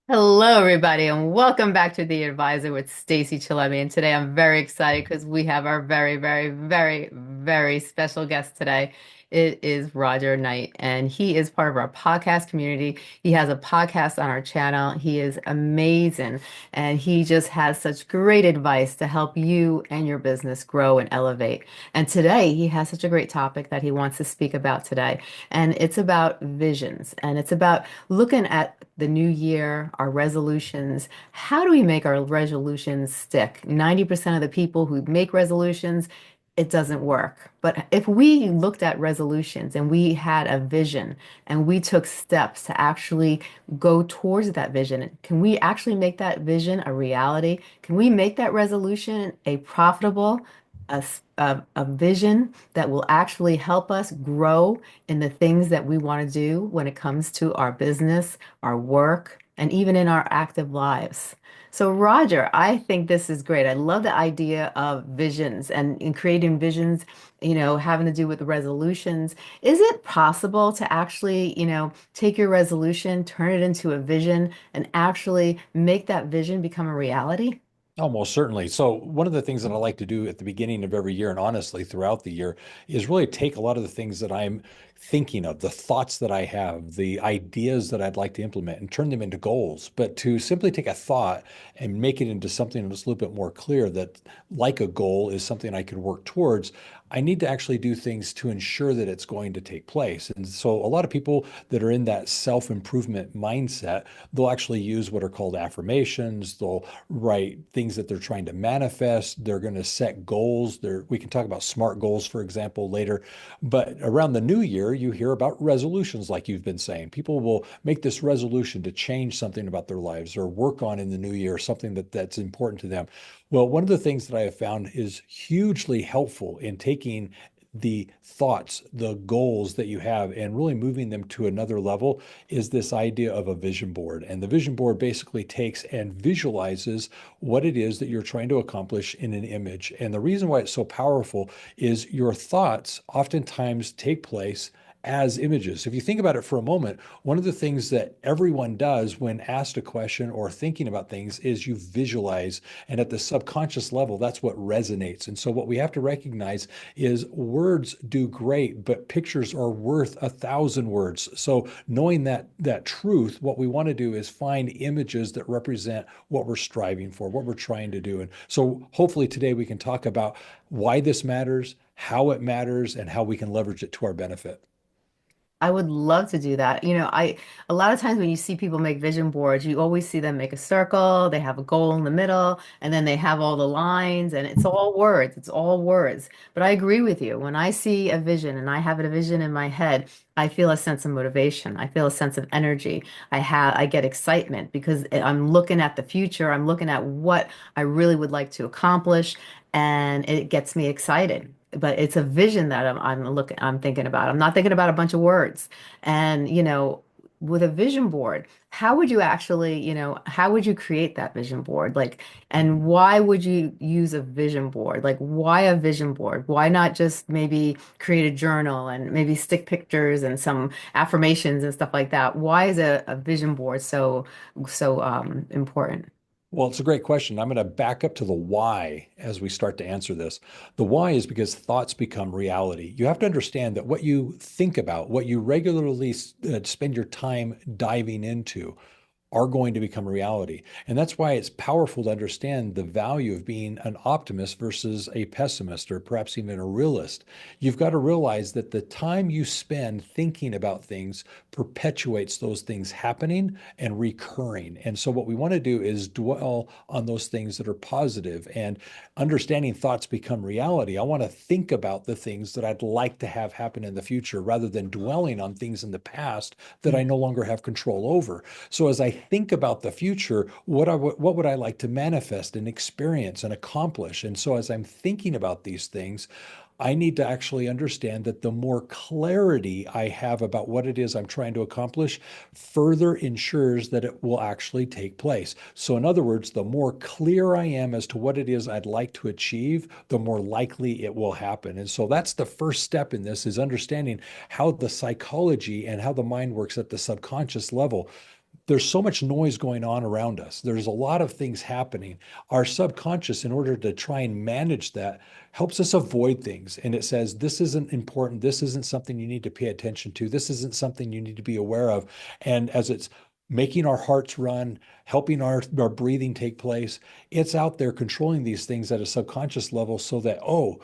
Hello, everybody, and welcome back to The Advisor with Stacey Chillemi. And today I'm very excited because we have our very, very, very, very special guest today. It is Roger Knight, and he is part of our podcast community. He has a podcast on our channel. He is amazing, and he just has such great advice to help you and your business grow and elevate. And today he has such a great topic that he wants to speak about today, and it's about visions, and it's about looking at the new year, our resolutions. How do we make our resolutions stick? 90% of the people who make resolutions, it doesn't work. But if we looked at resolutions and we had a vision and we took steps to actually go towards that vision, can we actually make that vision a reality? Can we make that resolution a profitable, a vision that will actually help us grow in the things that we want to do when it comes to our business, our work, and even in our active lives? So, Roger, I think this is great. I love the idea of visions and in creating visions, having to do with resolutions. Is it possible to actually, take your resolution, turn it into a vision, and actually make that vision become a reality? Almost certainly. So, one of the things that I like to do at the beginning of every year and honestly throughout the year is really take a lot of the things that I'm thinking of, the thoughts that I have, the ideas that I'd like to implement and turn them into goals. But to simply take a thought and make it into something that's a little bit more clear that, like a goal, is something I can work towards. I need to actually do things to ensure that it's going to take place. And so, a lot of people that are in that self improvement mindset, they'll actually use what are called affirmations. They'll write things that they're trying to manifest. They're going to set goals. We can talk about SMART goals, for example, later. But around the new year, you hear about resolutions, like you've been saying. People will make this resolution to change something about their lives or work on in the new year, something that's important to them. Well, one of the things that I have found is hugely helpful in taking the thoughts, the goals that you have, and really moving them to another level is this idea of a vision board. And the vision board basically takes and visualizes what it is that you're trying to accomplish in an image. And the reason why it's so powerful is your thoughts oftentimes take place as images. If you think about it for a moment, one of the things that everyone does when asked a question or thinking about things is you visualize. And at the subconscious level, that's what resonates. And so, what we have to recognize is words do great, but pictures are worth 1,000 words. So, knowing that truth, what we want to do is find images that represent what we're striving for, what we're trying to do. And so, hopefully, today we can talk about why this matters, how it matters, and how we can leverage it to our benefit. I would love to do that. A lot of times when you see people make vision boards, you always see them make a circle, they have a goal in the middle, and then they have all the lines, and it's all words. It's all words. But I agree with you. When I see a vision and I have a vision in my head, I feel a sense of motivation. I feel a sense of energy. I get excitement because I'm looking at the future. I'm looking at what I really would like to accomplish, and it gets me excited. But it's a vision that I'm thinking about. I'm not thinking about a bunch of words. And, with a vision board, how would you actually, how would you create that vision board? Like, and why would you use a vision board? Like, why a vision board? Why not just maybe create a journal and maybe stick pictures and some affirmations and stuff like that? Why is a vision board so important? Well, it's a great question. I'm going to back up to the why as we start to answer this. The why is because thoughts become reality. You have to understand that what you think about, what you regularly spend your time diving into, are going to become reality. And that's why it's powerful to understand the value of being an optimist versus a pessimist, or perhaps even a realist. You've got to realize that the time you spend thinking about things perpetuates those things happening and recurring. And so, what we want to do is dwell on those things that are positive and understanding thoughts become reality. I want to think about the things that I'd like to have happen in the future rather than dwelling on things in the past that I no longer have control over. So as I think about the future, what would I like to manifest and experience and accomplish? And so as I'm thinking about these things, I need to actually understand that the more clarity I have about what it is I'm trying to accomplish, further ensures that it will actually take place. So, in other words, the more clear I am as to what it is I'd like to achieve, the more likely it will happen. And so that's the first step in this is understanding how the psychology and how the mind works at the subconscious level. there's so much noise going on around us. There's a lot of things happening. Our subconscious, in order to try and manage that, helps us avoid things. And it says, this isn't important. This isn't something you need to pay attention to. This isn't something you need to be aware of. And as it's making our hearts run, helping our breathing take place, it's out there controlling these things at a subconscious level so that, oh,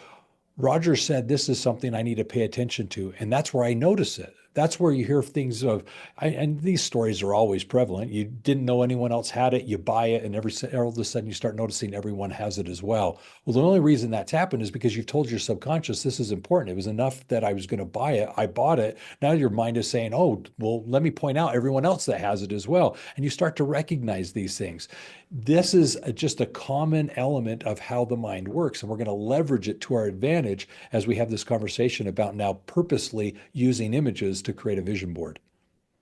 Roger said this is something I need to pay attention to. And that's where I notice it. That's where you hear things of, and these stories are always prevalent. You didn't know anyone else had it, you buy it, and all of a sudden you start noticing everyone has it as well. Well, the only reason that's happened is because you've told your subconscious this is important. It was enough that I was going to buy it. I bought it. Now your mind is saying, oh, well, let me point out everyone else that has it as well. And you start to recognize these things. This is just a common element of how the mind works, and we're going to leverage it to our advantage as we have this conversation about now purposely using images to create a vision board.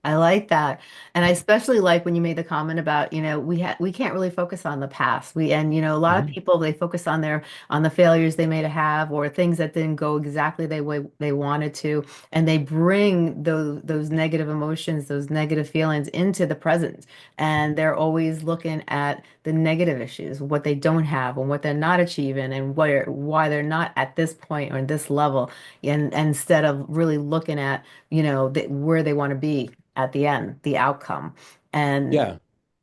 I like that. And I especially like when you made the comment about, we can't really focus on the past. A lot of Mhm. people they focus on on the failures they may have or things that didn't go exactly the way they wanted to, and they bring those negative emotions, those negative feelings into the present. And they're always looking at the negative issues, what they don't have and what they're not achieving and why they're not at this point or this level. And instead of really looking at, where they want to be at the end, the outcome. And Yeah.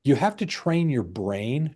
You have to train your brain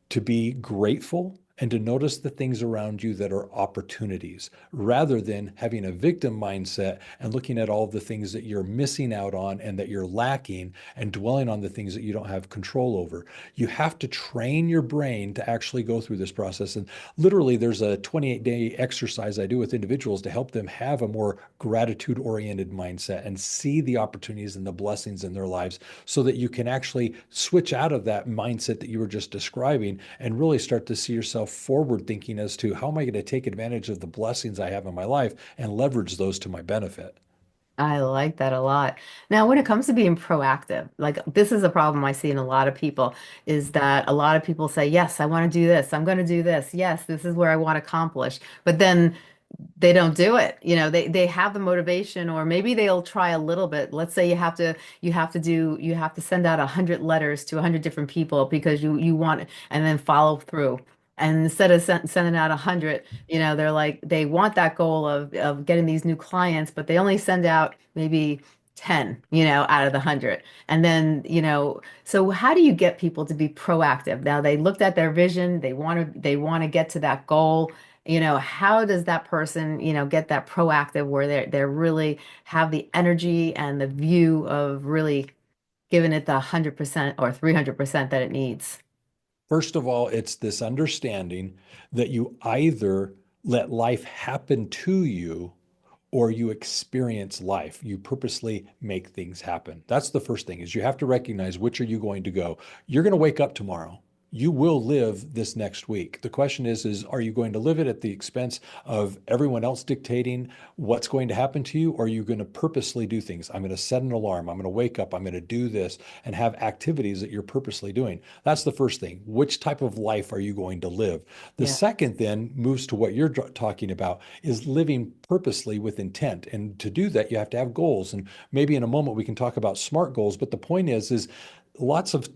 to be grateful and to notice the things around you that are opportunities rather than having a victim mindset and looking at all of the things that you're missing out on and that you're lacking and dwelling on the things that you don't have control over. You have to train your brain to actually go through this process. And literally, there's a 28-day exercise I do with individuals to help them have a more gratitude oriented mindset and see the opportunities and the blessings in their lives so that you can actually switch out of that mindset that you were just describing and really start to see yourself forward thinking as to how am I going to take advantage of the blessings I have in my life and leverage those to my benefit. I like that a lot. Now, when it comes to being proactive, like this is a problem I see in a lot of people, is that a lot of people say, yes, I want to do this. I'm going to do this. Yes, this is where I want to accomplish. But then they don't do it. They have the motivation, or maybe they'll try a little bit. Let's say you have to send out 100 letters to 100 different people because you want, and then follow through. And instead of sending out 100, they're like they want that goal of getting these new clients, but they only send out maybe 10, out of the 100. And then, so how do you get people to be proactive? Now they looked at their vision, they want to get to that goal. How does that person, get that proactive where they're really have the energy and the view of really giving it the 100% or 300% that it needs? First of all, it's this understanding that you either let life happen to you or you experience life. You purposely make things happen. That's the first thing is you have to recognize which are you going to go. You're going to wake up tomorrow. You will live this next week. The question is are you going to live it at the expense of everyone else dictating what's going to happen to you? Or are you going to purposely do things? I'm going to set an alarm. I'm going to wake up. I'm going to do this and have activities that you're purposely doing. That's the first thing. Which type of life are you going to live? The Yeah. second then moves to what you're talking about is living purposely with intent. And to do that, you have to have goals. And maybe in a moment we can talk about SMART goals. But the point is lots of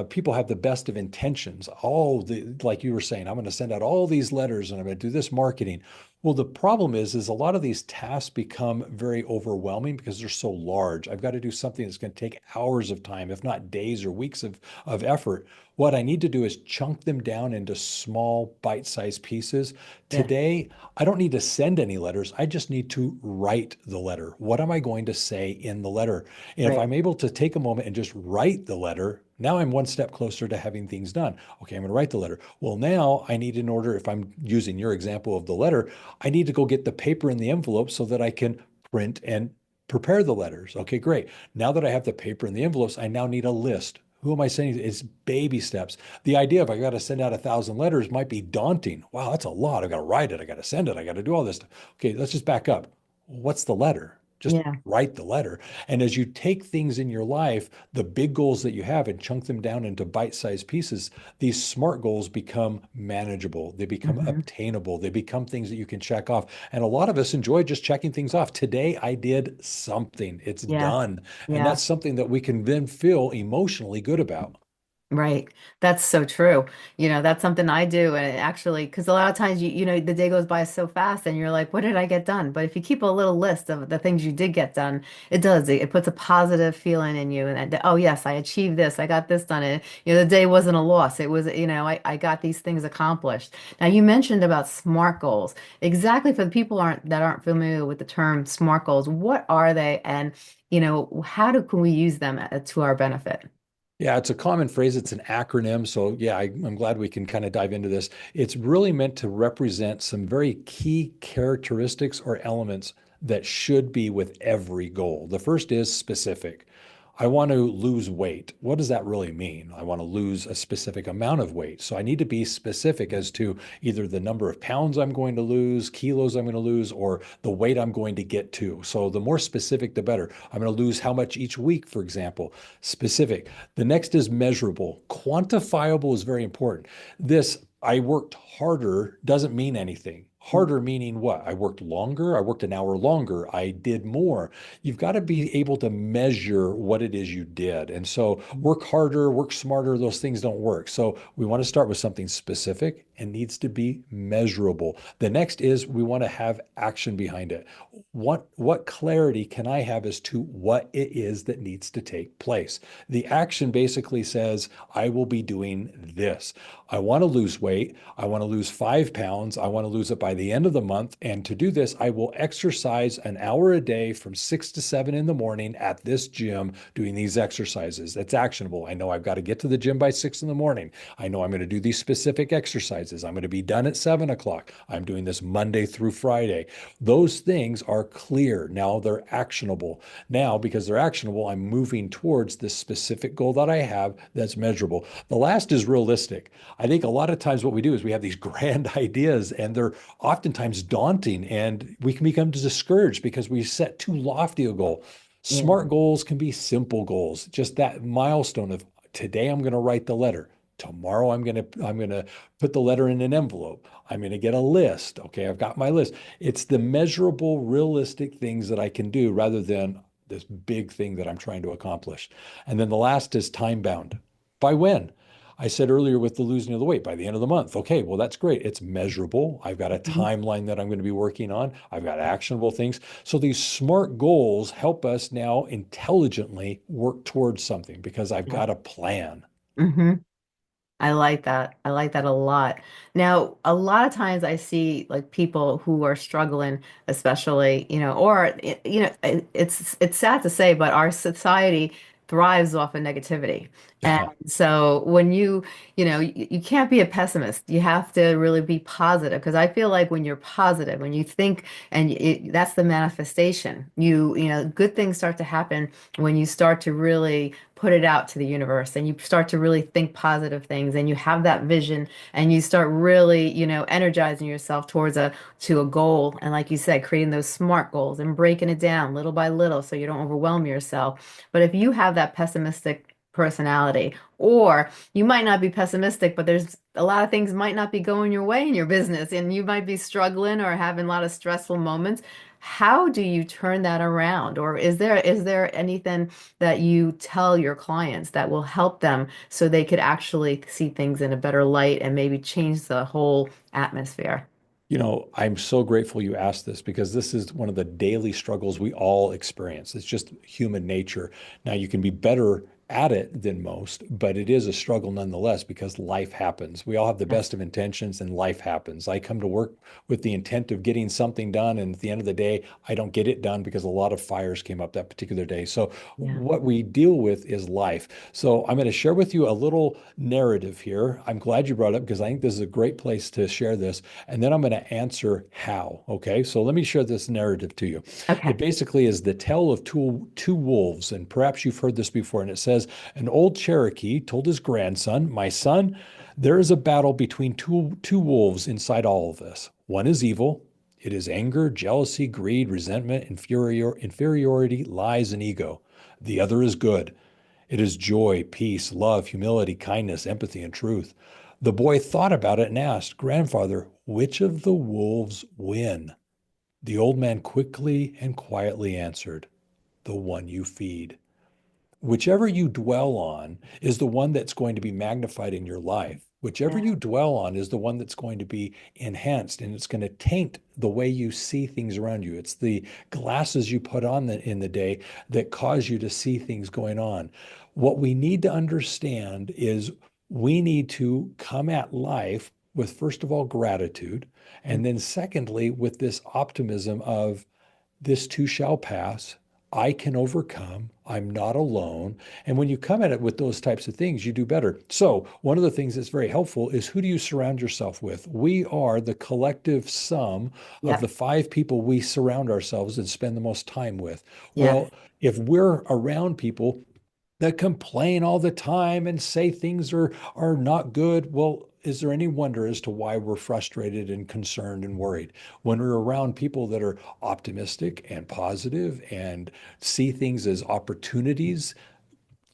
people have the best of intentions. Like you were saying, I'm going to send out all these letters and I'm going to do this marketing. Well, the problem is a lot of these tasks become very overwhelming because they're so large. I've got to do something that's going to take hours of time, if not days or weeks of effort. What I need to do is chunk them down into small, bite-sized pieces. Yeah. Today, I don't need to send any letters. I just need to write the letter. What am I going to say in the letter? And if Right. I'm able to take a moment and just write the letter, now I'm one step closer to having things done. Okay, I'm going to write the letter. Well, now I need in order, if I'm using your example of the letter, I need to go get the paper in the envelope so that I can print and prepare the letters. Okay, great. Now that I have the paper and the envelopes, I now need a list. Who am I sending? It's baby steps. The idea of I got to send out 1,000 letters might be daunting. Wow, that's a lot. I got to write it. I got to send it. I got to do all this. Okay, let's just back up. What's the letter? Just Yeah. write the letter. And as you take things in your life, the big goals that you have, and chunk them down into bite-sized pieces, these SMART goals become manageable. They become Hmm. obtainable. They become things that you can check off. And a lot of us enjoy just checking things off. Today, I did something. It's Yes. done. And that's Yes. something that we can then feel emotionally good about. Right. That's so true. That's something I do. And actually, because a lot of times the day goes by so fast and you're like, what did I get done? But if you keep a little list of the things you did get done, it does. It puts a positive feeling in you. And oh, yes, I achieved this. I got this done. And, the day wasn't a loss. It was, I got these things accomplished. Now, you mentioned about SMART goals. Exactly, for the people that aren't familiar with the term SMART goals, what are they? And, how can we use them to our benefit? Yeah, it's a common phrase. It's an acronym. So, yeah, I'm glad we can kind of dive into this. It's really meant to represent some very key characteristics or elements that should be with every goal. The first is specific. I want to lose weight. What does that really mean? I want to lose a specific amount of weight. So I need to be specific as to either the number of pounds I'm going to lose, kilos I'm going to lose, or the weight I'm going to get to. So the more specific, the better. I'm going to lose how much each week, for example. Specific. The next is measurable. Quantifiable is very important. This, I worked harder, doesn't mean anything. Harder meaning what? I worked longer. I worked an hour longer. I did more. You've got to be able to measure what it is you did. And so work harder, work smarter, those things don't work. So we want to start with something specific and needs to be measurable. The next is we want to have action behind it. What clarity can I have as to what it is that needs to take place? The action basically says, I will be doing this. I want to lose weight. I want to lose 5 pounds. I want to lose it by the end of the month. And to do this, I will exercise an hour a day from 6 to 7 in the morning at this gym doing these exercises. That's actionable. I know I've got to get to the gym by 6 in the morning. I know I'm going to do these specific exercises. I'm going to be done at 7 o'clock. I'm doing this Monday through Friday. Those things are clear. Now they're actionable. Now, because they're actionable, I'm moving towards this specific goal that I have that's measurable. The last is realistic. I think a lot of times what we do is we have these grand ideas and they're oftentimes daunting and we can become discouraged because we set too lofty a goal. Yeah. Smart goals can be simple goals, just that milestone of today I'm going to write the letter. Tomorrow I'm going to put the letter in an envelope. I'm going to get a list. Okay, I've got my list. It's the measurable, realistic things that I can do rather than this big thing that I'm trying to accomplish. And then the last is time bound. By when? I said earlier with the losing of the weight by the end of the month. Okay, well, that's great. It's measurable. I've got a Mhm. timeline that I'm going to be working on. I've got actionable things. So these SMART goals help us now intelligently work towards something because I've Yeah. got a plan. Hmm. I like that. I like that a lot. Now, a lot of times I see like people who are struggling, especially, it's sad to say, but our society thrives off of negativity. And Yeah. so when you can't be a pessimist. You have to really be positive because I feel like when you're positive, when you think that's the manifestation. Good things start to happen when you start to really put it out to the universe and you start to really think positive things and you have that vision and you start really, energizing yourself to a goal. And like you said, creating those SMART goals and breaking it down little by little so you don't overwhelm yourself. But if you have that pessimistic personality, or you might not be pessimistic, but there's a lot of things might not be going your way in your business and you might be struggling or having a lot of stressful moments. How do you turn that around? Or is there anything that you tell your clients that will help them so they could actually see things in a better light and maybe change the whole atmosphere? I'm so grateful you asked this because this is one of the daily struggles we all experience. It's just human nature. Now, you can be better at it than most, but it is a struggle nonetheless because life happens. We all have the Yes. best of intentions and life happens. I come to work with the intent of getting something done, and at the end of the day, I don't get it done because a lot of fires came up that particular day. So, Yeah. what we deal with is life. So, I'm going to share with you a little narrative here. I'm glad you brought it up because I think this is a great place to share this. And then I'm going to answer how. Okay. So let me share this narrative to you. Okay. It basically is the tale of two wolves. And perhaps you've heard this before. And it says, an old Cherokee told his grandson, my son, there is a battle between two wolves inside all of us. One is evil, It is anger, jealousy, greed, resentment, inferiority, lies, and ego. The other is good. It is joy, peace, love, humility, kindness, empathy, and truth. The boy thought about it and asked, Grandfather, which of the wolves win? The old man quickly and quietly answered, the one you feed. Whichever you dwell on is the one that's going to be magnified in your life. Whichever Yeah. you dwell on is the one that's going to be enhanced, and it's going to taint the way you see things around you. It's the glasses you put on in the day that cause you to see things going on. What we need to understand is we need to come at life with, first of all, gratitude. Mm. And then, secondly, with this optimism of, this too shall pass. I can overcome. I'm not alone. And when you come at it with those types of things, you do better. So, one of the things that's very helpful is, who do you surround yourself with? We are the collective sum of Yep. the five people we surround ourselves and spend the most time with. Yes. Well, if we're around people that complain all the time and say things are not good, well, is there any wonder as to why we're frustrated and concerned and worried? When we're around people that are optimistic and positive and see things as opportunities,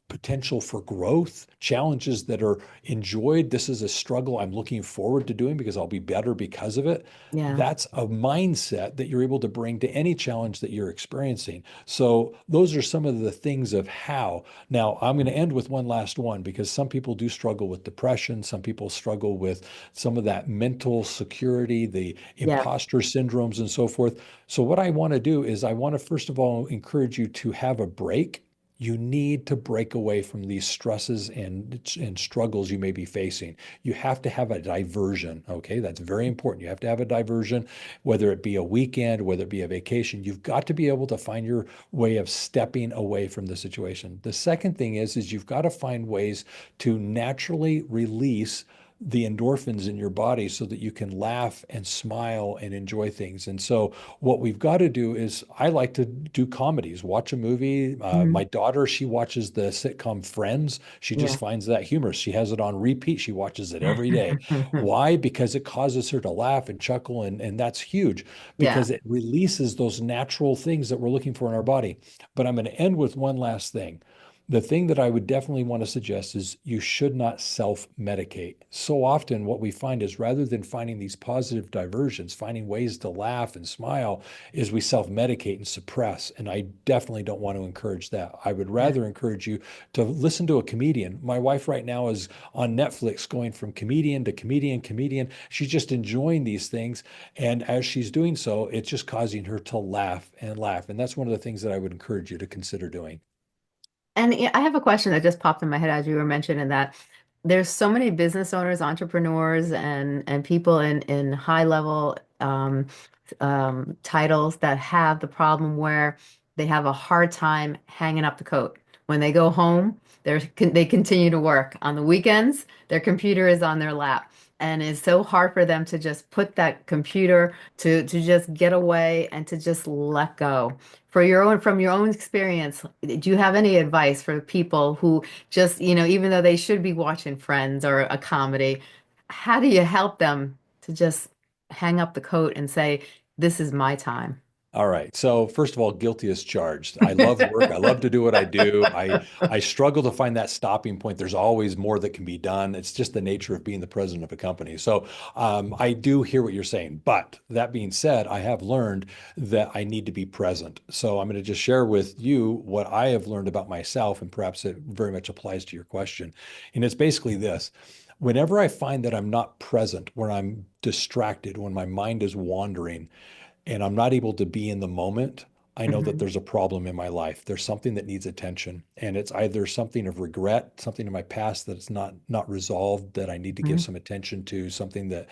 potential for growth, challenges that are enjoyed. This is a struggle I'm looking forward to doing because I'll be better because of it. Yeah. That's a mindset that you're able to bring to any challenge that you're experiencing. So, those are some of the things of how. Now, I'm going to end with one last one because some people do struggle with depression. Some people struggle with some of that mental security, the Yeah. imposter syndromes, and so forth. So, what I want to do is, I want to first of all encourage you to have a break. You need to break away from these stresses and struggles you may be facing. You have to have a diversion. Okay, that's very important. You have to have a diversion, whether it be a weekend, whether it be a vacation. You've got to be able to find your way of stepping away from the situation. The second thing is you've got to find ways to naturally release the endorphins in your body so that you can laugh and smile and enjoy things. And so, what we've got to do is, I like to do comedies, watch a movie. Mhm. My daughter, she watches the sitcom Friends. She just Yeah. finds that humorous. She has it on repeat. She watches it every day. Why? Because it causes her to laugh and chuckle. And that's huge Yeah. because it releases those natural things that we're looking for in our body. But I'm going to end with one last thing. The thing that I would definitely want to suggest is, you should not self-medicate. So often what we find is, rather than finding these positive diversions, finding ways to laugh and smile, is we self-medicate and suppress. And I definitely don't want to encourage that. I would Yeah. rather encourage you to listen to a comedian. My wife right now is on Netflix, going from comedian to comedian, comedian. She's just enjoying these things. And as she's doing so, it's just causing her to laugh and laugh. And that's one of the things that I would encourage you to consider doing. And yeah, I have a question that just popped in my head as you were mentioning that there's so many business owners, entrepreneurs, and people in high level titles that have the problem where they have a hard time hanging up the coat. When they go home, they continue to work. On the weekends, their computer is on their lap. And it's so hard for them to just put that computer to just get away and to just let go. From your own experience, do you have any advice for people who just, even though they should be watching Friends or a comedy, how do you help them to just hang up the coat and say, this is my time? All right. So, first of all, guilty as charged. I love work. I love to do what I do. I struggle to find that stopping point. There's always more that can be done. It's just the nature of being the president of a company. So, I do hear what you're saying. But that being said, I have learned that I need to be present. So, I'm going to just share with you what I have learned about myself, and perhaps it very much applies to your question. And it's basically this: whenever I find that I'm not present, when I'm distracted, when my mind is wandering, and I'm not able to be in the moment, I know that Hmm. there's a problem in my life. There's something that needs attention. And it's either something of regret, something in my past that's not resolved, that I need to give Hmm. some attention to, something that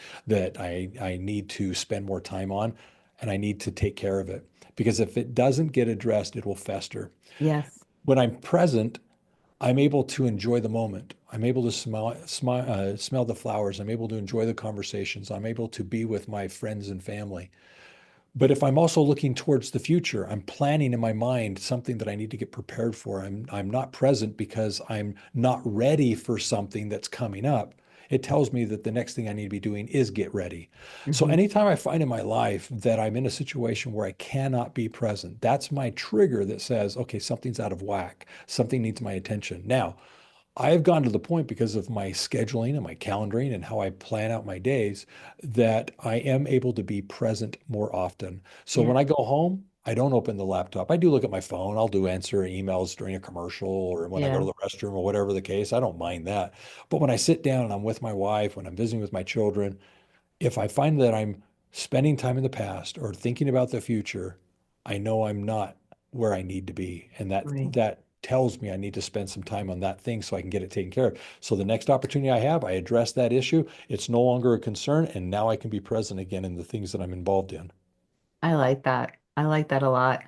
I need to spend more time on, and I need to take care of it. Because if it doesn't get addressed, it will fester. Yes. When I'm present, I'm able to enjoy the moment. I'm able to smell the flowers. I'm able to enjoy the conversations. I'm able to be with my friends and family. But if I'm also looking towards the future, I'm planning in my mind something that I need to get prepared for. I'm not present because I'm not ready for something that's coming up. it tells me that the next thing I need to be doing is get ready. So Hmm. anytime I find in my life that I'm in a situation where I cannot be present, that's my trigger that says, okay, something's out of whack. Something needs my attention. Now, I have gone to the point because of my scheduling and my calendaring and how I plan out my days that I am able to be present more often. So Yeah. when I go home, I don't open the laptop. I do look at my phone. I'll do answer emails during a commercial or when I go to Yeah. the restroom or whatever the case. I don't mind that. But when I sit down and I'm with my wife, when I'm visiting with my children, if I find that I'm spending time in the past or thinking about the future, I know I'm not where I need to be. And Right. that tells me I need to spend some time on that thing so I can get it taken care of. So the next opportunity I have, I address that issue. It's no longer a concern. And now I can be present again in the things that I'm involved in. I like that. I like that a lot.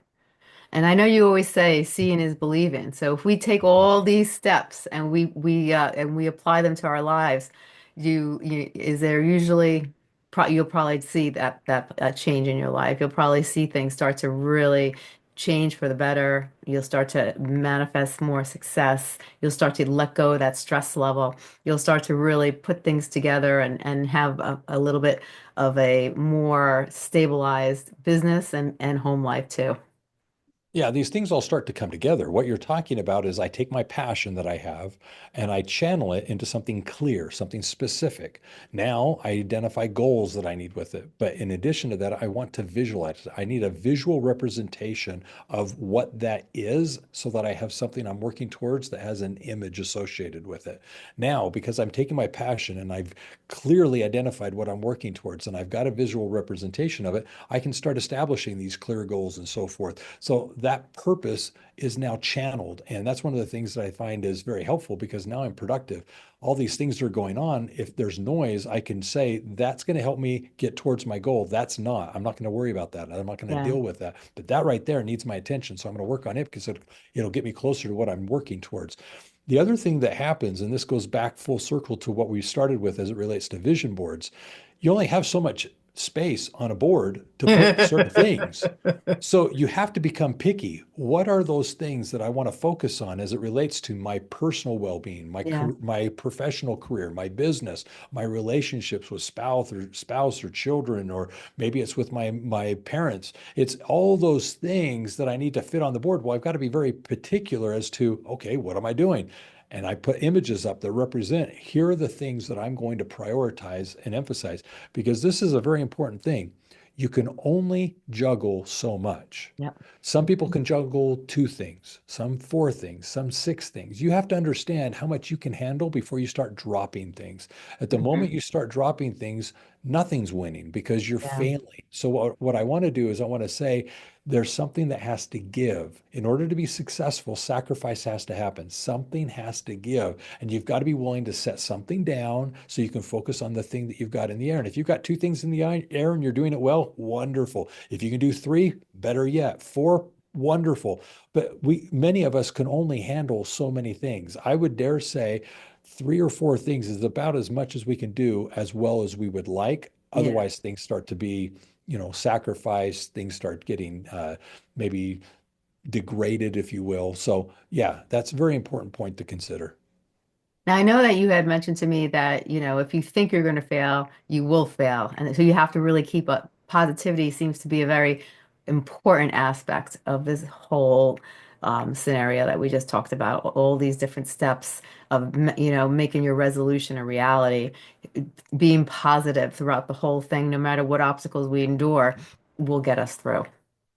And I know you always say seeing is believing. So if we take all these steps and we apply them to our lives, is there usually you'll probably see that change in your life. You'll probably see things start to really change for the better. You'll start to manifest more success. You'll start to let go of that stress level. You'll start to really put things together and have a little bit of a more stabilized business and home life too. Yeah, these things all start to come together. What you're talking about is I take my passion that I have and I channel it into something clear, something specific. Now I identify goals that I need with it. But in addition to that, I want to visualize it. I need a visual representation of what that is so that I have something I'm working towards that has an image associated with it. Now, because I'm taking my passion and I've clearly identified what I'm working towards and I've got a visual representation of it, I can start establishing these clear goals and so forth. So that purpose is now channeled. And that's one of the things that I find is very helpful because now I'm productive. All these things are going on. If there's noise, I can say that's going to help me get towards my goal. That's not. I'm not going to worry about that. I'm not going to Yeah. deal with that. But that right there needs my attention. So I'm going to work on it because it'll get me closer to what I'm working towards. The other thing that happens, and this goes back full circle to what we started with as it relates to vision boards, you only have so much space on a board to put certain things. So you have to become picky. What are those things that I want to focus on as it relates to my personal well-being, Yeah. my professional career, my business, my relationships with spouse or children, or maybe it's with my parents. It's all those things that I need to fit on the board. Well, I've got to be very particular as to, okay, what am I doing? And I put images up that represent here are the things that I'm going to prioritize and emphasize because this is a very important thing. You can only juggle so much. Yep. Some people can juggle two things, some four things, some six things. You have to understand how much you can handle before you start dropping things. At the moment Mhm. you start dropping things, nothing's winning because you're Yeah. failing. So, what I want to do is I want to say there's something that has to give. In order to be successful, sacrifice has to happen. Something has to give. And you've got to be willing to set something down so you can focus on the thing that you've got in the air. And if you've got two things in the air and you're doing it well, wonderful. If you can do three, better yet. Four, wonderful. But many of us can only handle so many things. I would dare say three or four things is about as much as we can do as well as we would like. Yeah. Otherwise, things start to be, sacrifice, things start getting maybe degraded, if you will. So, yeah, that's a very important point to consider. Now, I know that you had mentioned to me that, if you think you're going to fail, you will fail. And so you have to really keep up. Positivity seems to be a very important aspect of this whole scenario that we just talked about. All these different steps of, making your resolution a reality, being positive throughout the whole thing, no matter what obstacles we endure, will get us through.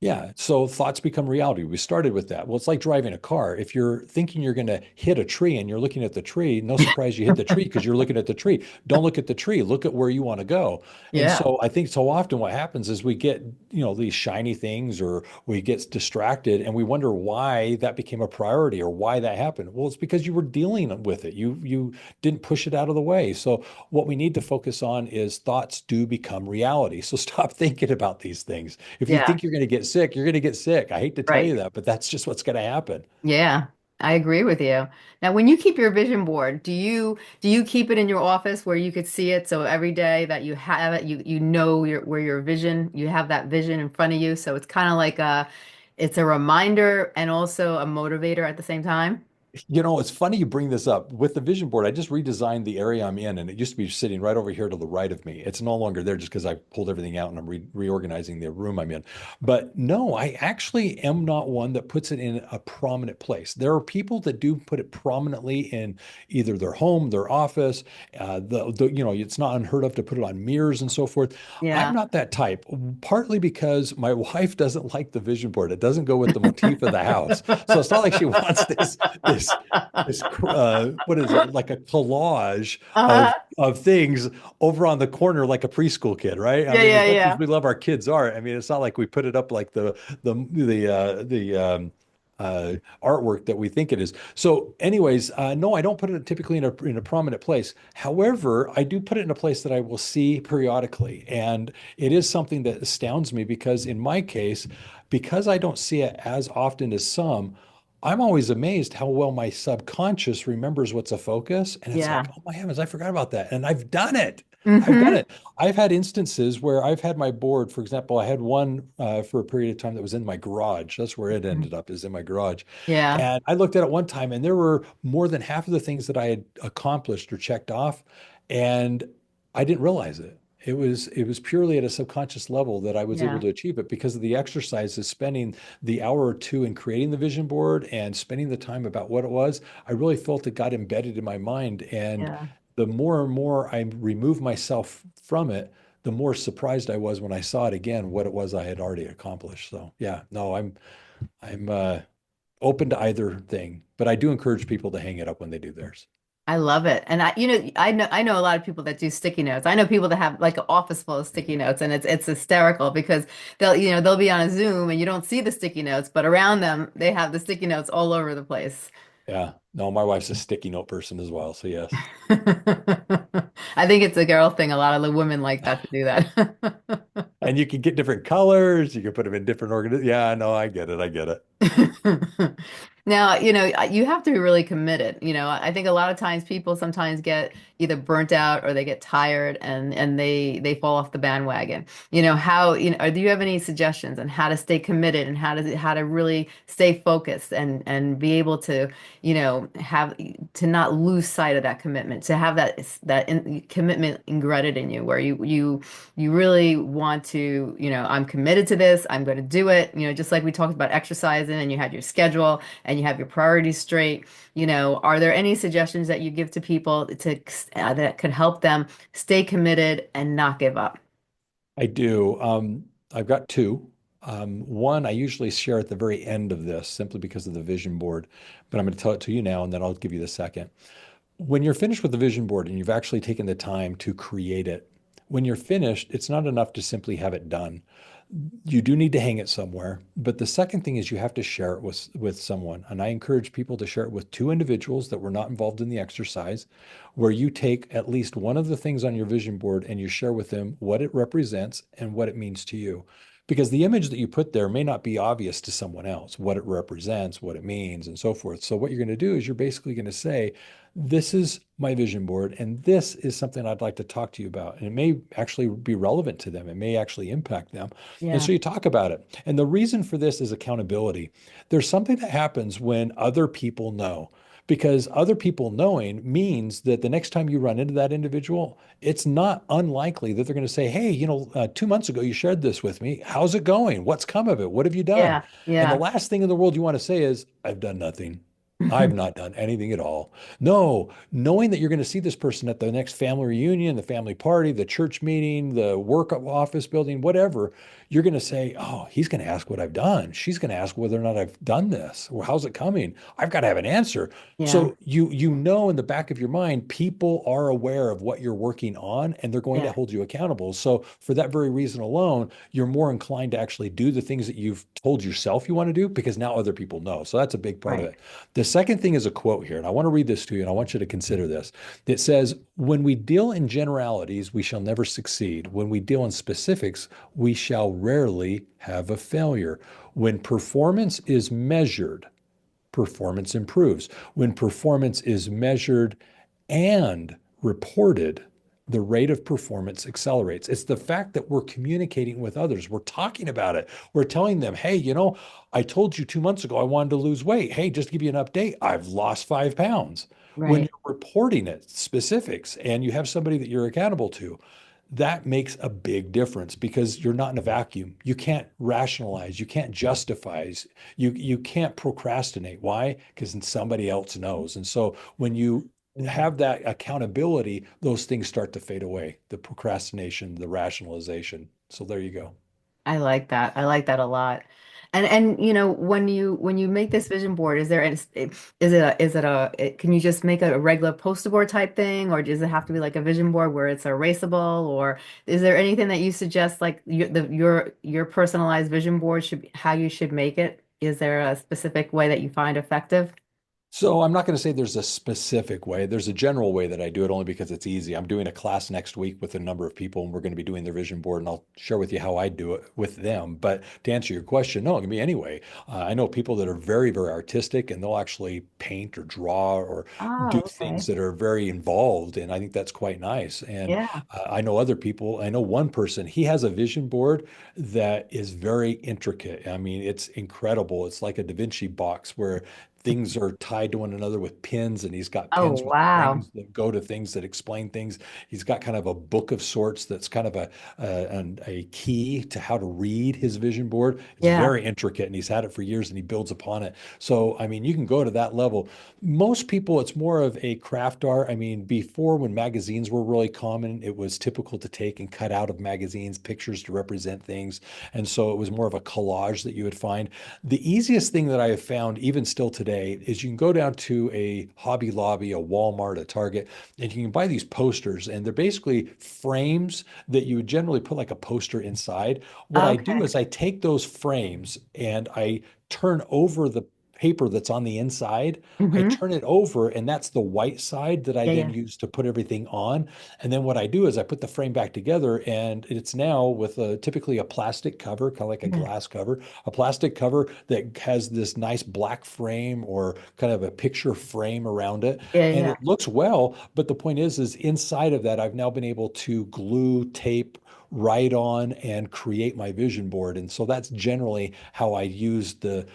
Yeah. So thoughts become reality. We started with that. Well, it's like driving a car. If you're thinking you're going to hit a tree and you're looking at the tree, no surprise you hit the tree because you're looking at the tree. Don't look at the tree. Look at where you want to go. And Yeah. so I think so often what happens is we get, these shiny things or we get distracted and we wonder why that became a priority or why that happened. Well, it's because you were dealing with it. You didn't push it out of the way. So what we need to focus on is thoughts do become reality. So stop thinking about these things. If you Yeah. think you're going to get sick, you're going to get sick. I hate to tell you Right. that, but that's just what's going to happen. Yeah, I agree with you. Now, when you keep your vision board, do you keep it in your office where you could see it so every day that you have it, you know where your vision, you have that vision in front of you. So it's kind of like it's a reminder and also a motivator at the same time. It's funny you bring this up. With the vision board, I just redesigned the area I'm in, and it used to be sitting right over here to the right of me. It's no longer there just because I pulled everything out and I'm reorganizing the room I'm in. But no, I actually am not one that puts it in a prominent place. There are people that do put it prominently in either their home, their office. It's not unheard of to put it on mirrors and so forth. I'm Yeah. not that type, partly because my wife doesn't like the vision board. It doesn't go with the motif of the house. So it's not like she wants this what is it, like a collage Uh-huh. of things over on the corner like a preschool kid, right? I Yeah, mean, yeah, as much as yeah. we love our kids' art, I mean, it's not like we put it up like the artwork that we think it is. So anyways, no, I don't put it typically in a prominent place. However, I do put it in a place that I will see periodically, and it is something that astounds me because in my case, because I don't see it as often as some, I'm always amazed how well my subconscious remembers what's a focus. And it's Yeah. like, oh my heavens, I forgot about that. And I've done it. I've done Mm-hmm. it. I've had instances where I've had my board, for example, I had one for a period of time that was in my garage. That's where it ended up, is in my garage. Yeah. And I looked at it one time, and there were more than half of the things that I had accomplished or checked off, and I didn't realize it. It was purely at a subconscious level that I was able Yeah. to achieve it because of the exercises, spending the hour or two in creating the vision board and spending the time about what it was. I really felt it got embedded in my mind. And Yeah. the more and more I removed myself from it, the more surprised I was when I saw it again, what it was I had already accomplished. So yeah, no, I'm open to either thing, but I do encourage people to hang it up when they do theirs. I love it. And I know a lot of people that do sticky notes. I know people that have like an office full of sticky notes, and it's hysterical because they'll be on a Zoom and you don't see the sticky notes, but around them they have the sticky notes all over the place. Yeah. No, my wife's a sticky note person as well. So yes. I think it's a girl thing. A lot of the women like that to do that. And you can get different colors. You can put them in different Yeah, no, I get it. I get it. Now, you have to be really committed. I think a lot of times people sometimes get either burnt out or they get tired and they fall off the bandwagon. Do you have any suggestions on how to stay committed and how to really stay focused and be able to, have to not lose sight of that commitment, to have commitment ingrained in you where you really want to, I'm committed to this, I'm going to do it, just like we talked about exercising and you had your schedule and you have your priorities straight. Are there any suggestions that you give to people that could help them stay committed and not give up? I do. I've got two. One I usually share at the very end of this simply because of the vision board, but I'm going to tell it to you now and then I'll give you the second. When you're finished with the vision board and you've actually taken the time to create it, when you're finished, it's not enough to simply have it done. You do need to hang it somewhere. But the second thing is you have to share it with someone. And I encourage people to share it with two individuals that were not involved in the exercise, where you take at least one of the things on your vision board and you share with them what it represents and what it means to you. Because the image that you put there may not be obvious to someone else, what it represents, what it means, and so forth. So, what you're going to do is you're basically going to say, this is my vision board, and this is something I'd like to talk to you about. And it may actually be relevant to them, it may actually impact them. And Yeah, so you talk about it. And the reason for this is accountability. There's something that happens when other people know, because other people knowing means that the next time you run into that individual, it's not unlikely that they're going to say, hey, 2 months ago you shared this with me. How's it going? What's come of it? What have you done? yeah, And the yeah. last thing in the world you want to say is, I've done nothing. I've not done anything at all. No, knowing that you're going to see this person at the next family reunion, the family party, the church meeting, the work office building, whatever, you're going to say, oh, he's going to ask what I've done. She's going to ask whether or not I've done this. Well, how's it coming? I've got to have an answer. Yeah, So you know in the back of your mind, people are aware of what you're working on and they're going to yeah, hold you accountable. So for that very reason alone, you're more inclined to actually do the things that you've told yourself you want to do because now other people know. So that's a big part of right. it. The second thing is a quote here, and I want to read this to you, and I want you to consider this. It says, when we deal in generalities, we shall never succeed. When we deal in specifics, we shall rarely have a failure. When performance is measured, performance improves. When performance is measured and reported, the rate of performance accelerates. It's the fact that we're communicating with others. We're talking about it. We're telling them, hey, I told you 2 months ago I wanted to lose weight. Hey, just to give you an update, I've lost 5 pounds. When Right. you're reporting it, specifics, and you have somebody that you're accountable to, that makes a big difference because you're not in a vacuum. You can't rationalize, you can't justify, you can't procrastinate. Why? Because somebody else knows. And so when you have that accountability, those things start to fade away. The procrastination, the rationalization. So there you go. I like that. I like that a lot. And when you make this vision board, can you just make a regular poster board type thing, or does it have to be like a vision board where it's erasable, or is there anything that you suggest like your personalized vision board should be, how you should make it? Is there a specific way that you find effective? So I'm not going to say there's a specific way. There's a general way that I do it only because it's easy. I'm doing a class next week with a number of people, and we're going to be doing their vision board, and I'll share with you how I do it with them. But to answer your question, no, it can be any way. I know people that are very, very artistic, and they'll actually paint or draw or do Oh, things okay. that are very involved, and I think that's quite nice. And Yeah. I know other people. I know one person. He has a vision board that is very intricate. I mean, it's incredible. It's like a Da Vinci box where things are tied to one another with pins, and he's got Oh, pins with wow. strings that go to things that explain things. He's got kind of a book of sorts that's kind of a key to how to read his vision board. It's Yeah. very intricate, and he's had it for years, and he builds upon it. So I mean, you can go to that level. Most people, it's more of a craft art. I mean, before, when magazines were really common, it was typical to take and cut out of magazines pictures to represent things, and so it was more of a collage that you would find. The easiest thing that I have found, even still today, is you can go down to a Hobby Lobby, a Walmart, a Target, and you can buy these posters, and they're basically frames that you would generally put like a poster inside. What I do Okay. is I take those frames and I turn over the paper that's on the inside. I Mm-hmm. turn it over, and that's the white side that I Yeah, then yeah. use to put everything on. And then what I do is I put the frame back together, and it's now with typically a plastic cover, kind of like a Yeah. glass cover, a plastic cover that has this nice black frame or kind of a picture frame around it. Yeah, And yeah. it looks well, but the point is inside of that, I've now been able to glue, tape, write on, and create my vision board. And so that's generally how I use the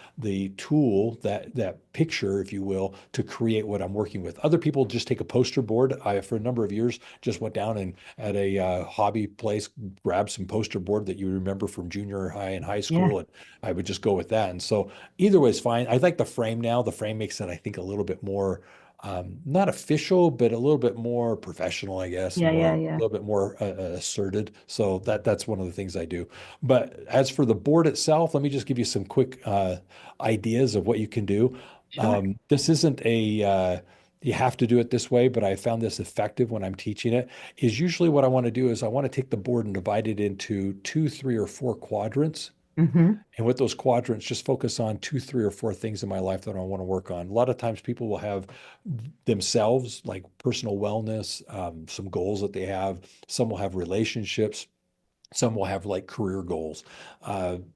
tool, that picture, if you will, to create what I'm working with. Other people just take a poster board. I, for a number of years, just went down and at a hobby place, grabbed some poster board that you remember from junior high and high Yeah. school, and I would just go with that. And so either way is fine. I like the frame now. The frame makes it, I think, a little bit more not official, but a little bit more professional, I guess, Yeah, more yeah, a yeah. little bit more asserted. So that's one of the things I do. But as for the board itself, let me just give you some quick ideas of what you can do. Sure. This isn't a you have to do it this way, but I found this effective when I'm teaching it. Is usually what I want to do is I want to take the board and divide it into two, three, or four quadrants. Mm-hmm. And with those quadrants, just focus on two, three, or four things in my life that I want to work on. A lot of times people will have themselves, like personal wellness, some goals that they have. Some will have relationships. Some will have like career goals.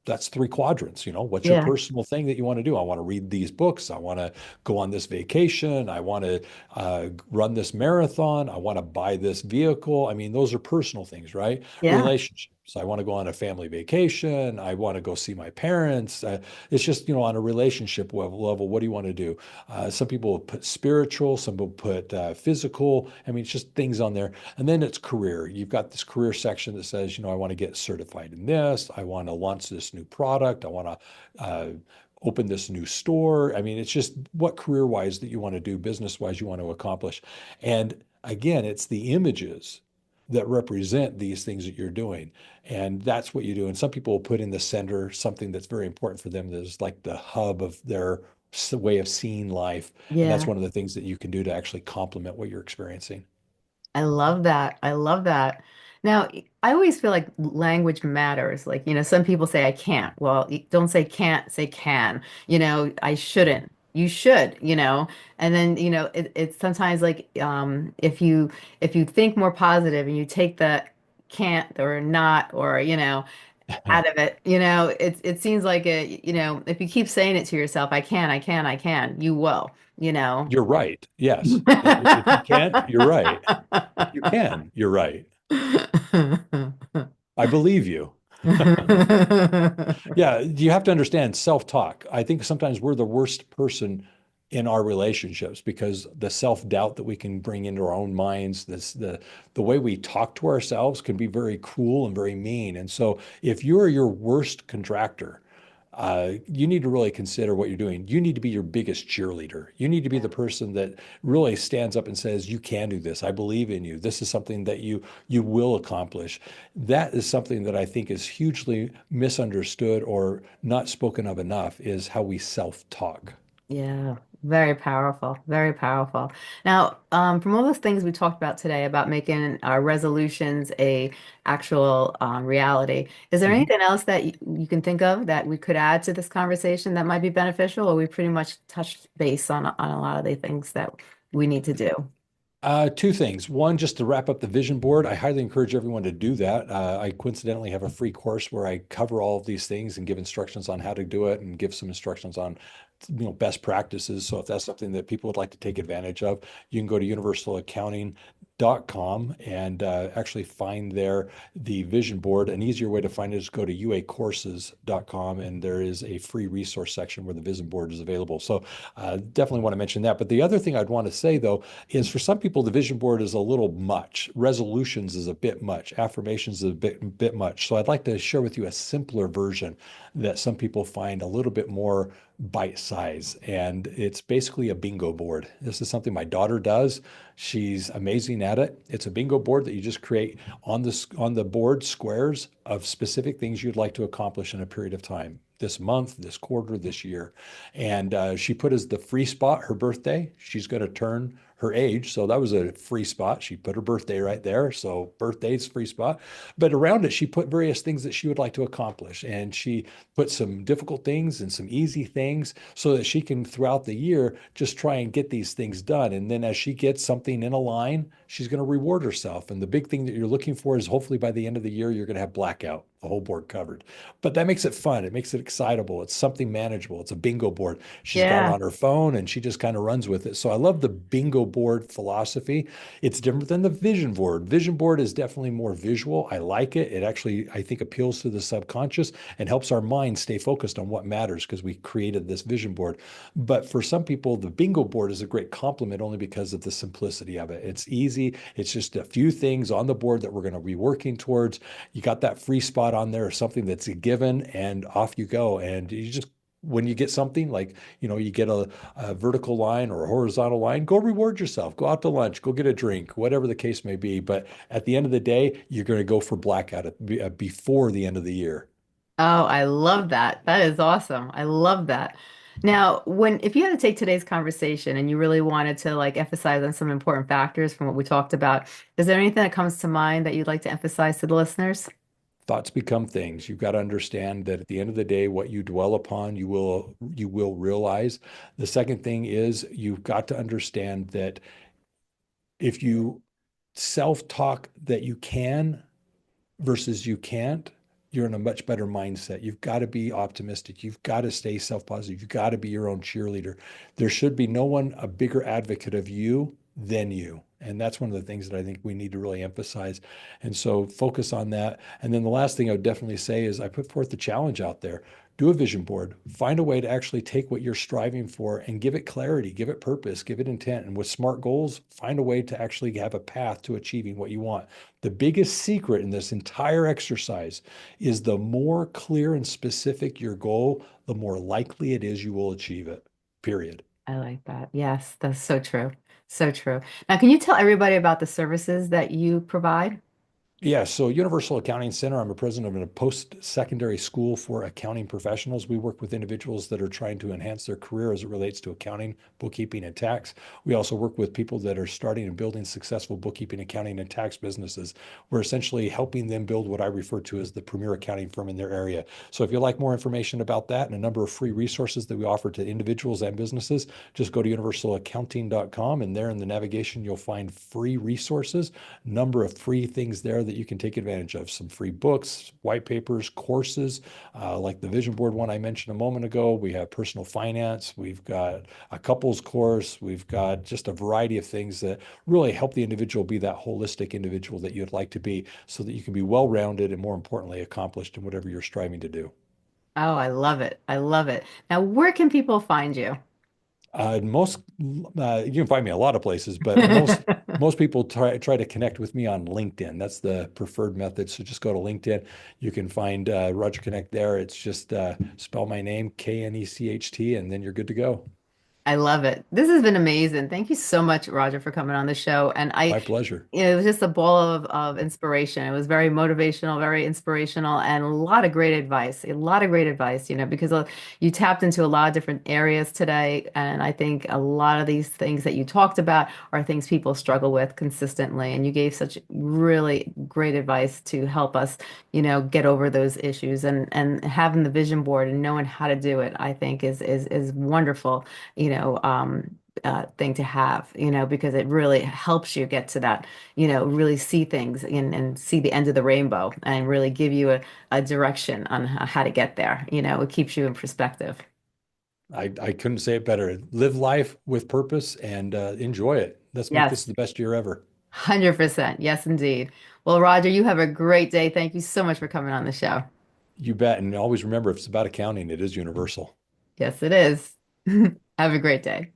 That's three quadrants. What's your Yeah. personal thing that you want to do? I want to read these books. I want to go on this vacation. I want to run this marathon. I want to buy this vehicle. I mean, those are personal things, right? Yeah. Relationships. I want to go on a family vacation. I want to go see my parents. It's just, on a relationship level, what do you want to do? Some people will put spiritual, some people put physical. I mean, it's just things on there. And then it's career. You've got this career section that says, I want to get certified in this. I want to launch this new product. I want to open this new store. I mean, it's just what career wise that you want to do, business wise, you want to accomplish. And again, it's the images that represent these things that you're doing. And that's what you do. And some people will put in the center something that's very important for them that is like the hub of their way of seeing life. And that's Yeah. one of the things that you can do to actually complement what you're experiencing. I love that. I love that. Now, I always feel like language matters. Like, some people say I can't. Well, don't say can't, say can. I shouldn't. You should, And then, it's sometimes like if you think more positive and you take the can't or not or, out of it. It seems like if you keep saying it to yourself, I can, I can, I can, you will, you know. You're right. Yes. If you can't, you're right. If you can, you're right. I believe you. Yeah, you have to understand self-talk. I think sometimes we're the worst person in our relationships because the self-doubt that we can bring into our own minds, the way we talk to ourselves can be very cruel and very mean. And so if you're your worst contractor, you need to really consider what you're doing. You need to be your biggest cheerleader. You need to be the person that really stands up and says, "You can do this. I believe in you. This is something that you will accomplish." That is something that I think is hugely misunderstood or not spoken of enough is how we self-talk. Yeah, very powerful, very powerful. Now, from all those things we talked about today about making our resolutions a actual reality, is there Mhm. anything else that you can think of that we could add to this conversation that might be beneficial, or we pretty much touched base on a lot of the things that we need to do? Two things. One, just to wrap up the vision board, I highly encourage everyone to do that. I coincidentally have a free course where I cover all of these things and give instructions on how to do it and give some instructions on, best practices. So if that's something that people would like to take advantage of, you can go to universalaccounting.com and actually find there the vision board. An easier way to find it is go to uacourses.com and there is a free resource section where the vision board is available. So definitely want to mention that. But the other thing I'd want to say though is for some people, the vision board is a little much. Resolutions is a bit much. Affirmations is a bit much. So I'd like to share with you a simpler version that some people find a little bit more bite size. And it's basically a bingo board. This is something my daughter does. She's amazing at it. It's a bingo board that you just create on the board squares of specific things you'd like to accomplish in a period of time. This month, this quarter, this year. And she put as the free spot her birthday. She's going to turn her age. So that was a free spot. She put her birthday right there. So birthday's free spot. But around it, she put various things that she would like to accomplish. And she put some difficult things and some easy things so that she can, throughout the year, just try and get these things done. And then as she gets something in a line, she's going to reward herself. And the big thing that you're looking for is hopefully by the end of the year, you're going to have blackout, the whole board covered. But that makes it fun. It makes it excitable. It's something manageable. It's a bingo board. She's got it Yeah. on her phone and she just kind of runs with it. So I love the bingo board philosophy. It's different than the vision board. Vision board is definitely more visual. I like it. It actually, I think, appeals to the subconscious and helps our mind stay focused on what matters because we created this vision board. But for some people, the bingo board is a great complement only because of the simplicity of it. It's easy. It's just a few things on the board that we're going to be working towards. You got that free spot on there, something that's a given, and off you go. And you just when you get something like, you get a vertical line or a horizontal line, go reward yourself, go out to lunch, go get a drink, whatever the case may be. But at the end of the day, you're going to go for blackout before the end of the year. Oh, I love that. That is awesome. I love that. Now, if you had to take today's conversation and you really wanted to like emphasize on some important factors from what we talked about, is there anything that comes to mind that you'd like to emphasize to the listeners? Thoughts become things. You've got to understand that at the end of the day, what you dwell upon, you will realize. The second thing is you've got to understand that if you self-talk that you can versus you can't, you're in a much better mindset. You've got to be optimistic. You've got to stay self-positive. You've got to be your own cheerleader. There should be no one a bigger advocate of you than you. And that's one of the things that I think we need to really emphasize. And so focus on that. And then the last thing I would definitely say is I put forth the challenge out there. Do a vision board. Find a way to actually take what you're striving for and give it clarity, give it purpose, give it intent. And with SMART goals, find a way to actually have a path to achieving what you want. The biggest secret in this entire exercise is the more clear and specific your goal, the more likely it is you will achieve it, period. I like that. Yes, that's so true. So true. Now, can you tell everybody about the services that you provide? Yeah, so Universal Accounting Center, I'm a president of a post-secondary school for accounting professionals. We work with individuals that are trying to enhance their career as it relates to accounting, bookkeeping, and tax. We also work with people that are starting and building successful bookkeeping, accounting, and tax businesses. We're essentially helping them build what I refer to as the premier accounting firm in their area. So if you'd like more information about that and a number of free resources that we offer to individuals and businesses, just go to universalaccounting.com, and there in the navigation, you'll find free resources, number of free things there that that you can take advantage of. Some free books, white papers, courses, like the vision board one I mentioned a moment ago. We have personal finance. We've got a couples course. We've got just a variety of things that really help the individual be that holistic individual that you'd like to be so that you can be well-rounded and more importantly, accomplished in whatever you're striving to do. Oh, I love it. I love it. Now, where can people find you? Most you can find me a lot of places, but most people try to connect with me on LinkedIn. That's the preferred method. So just go to LinkedIn. You can find Roger Connect there. It's just spell my name Knecht, and then you're good to go. I love it. This has been amazing. Thank you so much, Roger, for coming on the show. And My pleasure. it was just a ball of inspiration. It was very motivational, very inspirational, and a lot of great advice. A lot of great advice, because you tapped into a lot of different areas today. And I think a lot of these things that you talked about are things people struggle with consistently. And you gave such really great advice to help us, get over those issues and having the vision board and knowing how to do it, I think is wonderful thing to have, because it really helps you get to that, really see things and see the end of the rainbow and really give you a direction on how to get there. It keeps you in perspective. I couldn't say it better. Live life with purpose and enjoy it. Let's make this Yes, the best year ever. 100%. Yes, indeed. Well, Roger, you have a great day. Thank you so much for coming on the show. You bet. And always remember, if it's about accounting, it is universal. Yes, it is. Have a great day.